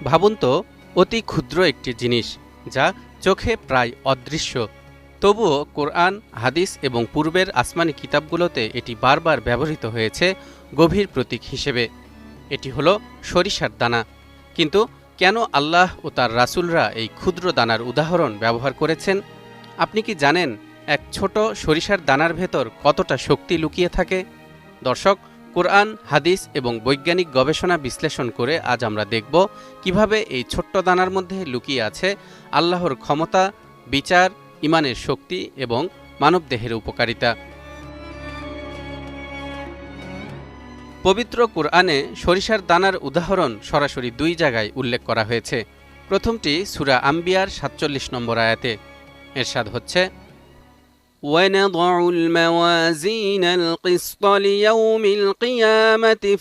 ভাবুন তো, অতি ক্ষুদ্র একটি জিনিস যা চোখে প্রায় অদৃশ্য, তবুও কোরআন, হাদিস এবং পূর্বের আসমানি কিতাবগুলোতে এটি বারবার ব্যবহৃত হয়েছে গভীর প্রতীক হিসেবে। এটি হলো সরিষার দানা। কিন্তু কেন আল্লাহ ও তার রাসূলরা এই ক্ষুদ্র দানার উদাহরণ ব্যবহার করেছেন? আপনি কি জানেন এক ছোট সরিষার দানার ভেতর কতটা শক্তি লুকিয়ে থাকে? দর্শক, কোরআন, হাদিস এবং বৈজ্ঞানিক গবেষণা বিশ্লেষণ করে আজ আমরা দেখব কিভাবে এই ছোট্ট দানার মধ্যে লুকিয়ে আছে আল্লাহর ক্ষমতা, বিচার, ঈমানের শক্তি এবং মানবদেহের উপকারিতা। পবিত্র কোরআনে সরিষার দানার উদাহরণ সরাসরি দুই জায়গায় উল্লেখ করা হয়েছে। প্রথমটি সূরা আম্বিয়ার ৪৭ নম্বর আয়াতে। এরশাদ হচ্ছে, وَنَضَعُ الْمَوَازِينَ الْقِسْطَ لِيَوْمِ الْقِيَامَةِ